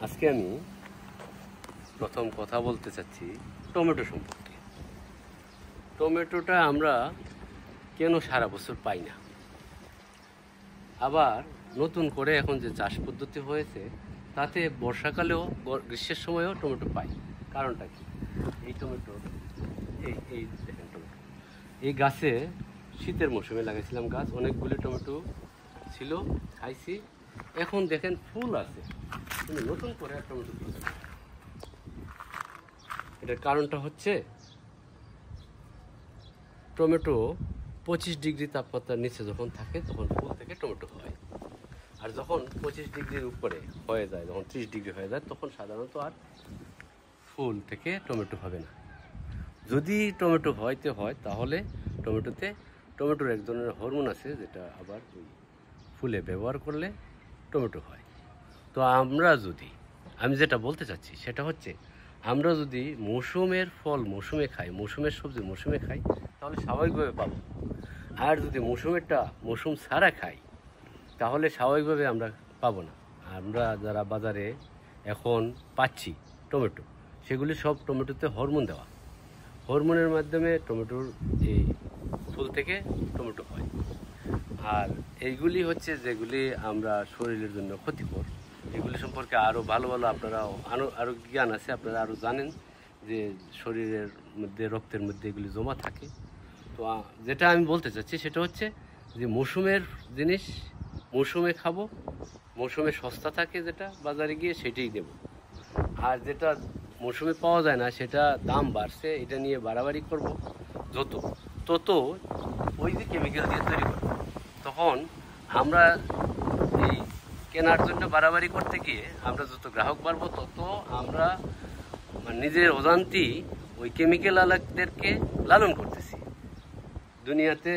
আজকে আমি প্রথম কথা বলতে চাচ্ছি টমেটো সম্পর্কে। টমেটোটা আমরা কেন সারা বছর পাই না, আবার নতুন করে এখন যে চাষ পদ্ধতি হয়েছে তাতে বর্ষাকালেও গ্রীষ্মের সময়ও টমেটো পাই। কারণটা কি? এই টমেটো এই দেখেন, টমেটো এই গাছে শীতের মৌসুমে লাগাইছিলাম গাছ, অনেকগুলি টমেটো ছিল, খাইছি। এখন দেখেন ফুল আছে, কিন্তু নতুন করে টমেটো তুলছে। এটার কারণটা হচ্ছে টমেটো 25 ডিগ্রি তাপমাত্রার নিচে যখন থাকে তখন ফুল থেকে টমেটো হয়, আর যখন 25 ডিগ্রির উপরে হয়ে যায়, যখন 30 ডিগ্রি হয়ে যায়, তখন সাধারণত আর ফুল থেকে টমেটো হবে না। যদি টমেটো হয় তাহলে টমেটোর এক ধরনের হরমোন আছে, যেটা আবার ওই ফুলে ব্যবহার করলে টমেটো হয়। তো আমি যেটা বলতে চাচ্ছি সেটা হচ্ছে, আমরা যদি মৌসুমের ফল মৌসুমে খাই, মৌসুমের সবজি মৌসুমে খাই, তাহলে স্বাভাবিকভাবে পাবো। আর যদি মৌসুম ছাড়া খাই, তাহলে স্বাভাবিকভাবে আমরা পাবো না। আমরা যারা বাজারে এখন পাচ্ছি টমেটো, সেগুলি সব টমেটোতে হরমোন দেওয়া, হরমোনের মাধ্যমে টমেটোর এই ফুল থেকে টমেটো হয়। আর এইগুলি হচ্ছে যেগুলি আমরা শরীরের জন্য ক্ষতিকর। এগুলি সম্পর্কে আরও ভালো আপনারা আরও জ্ঞান আছে, আপনারা আরও জানেন যে শরীরের মধ্যে, রক্তের মধ্যে এগুলি জমা থাকে। তো যেটা আমি বলতে চাচ্ছি সেটা হচ্ছে যে মৌসুমের জিনিস মৌসুমে খাবো, মৌসুমে সস্তা থাকে যেটা বাজারে গিয়ে সেটাই দেব। আর যেটা মৌসুমে পাওয়া যায় না, সেটা দাম বাড়ছে, এটা নিয়ে বাড়াবাড়ি করব তত ওই যে কেমিক্যাল দিয়ে তৈরি করবো, তখন আমরা এই কেনার জন্য বাড়াবাড়ি করতে গিয়ে আমরা যত গ্রাহক বাড়বো, তত আমরা নিজের অজান্তেই ওই কেমিক্যাল আলাকদেরকে লালন করতেছি। দুনিয়াতে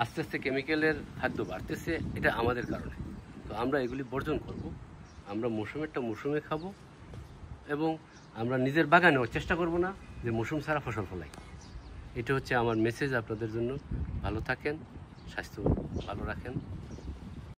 আস্তে আস্তে কেমিক্যালের খাদ্য বাড়তেছে, এটা আমাদের কারণে। তো আমরা এগুলি বর্জন করব, আমরা মৌসুমেরটা মৌসুমে খাবো, এবং আমরা নিজের বাগানেও চেষ্টা করব না যে মৌসুম ছাড়া ফসল ফলাই। এটা হচ্ছে আমার মেসেজ আপনাদের জন্য। ভালো থাকেন, স্বাস্থ্য ভালো রাখেন।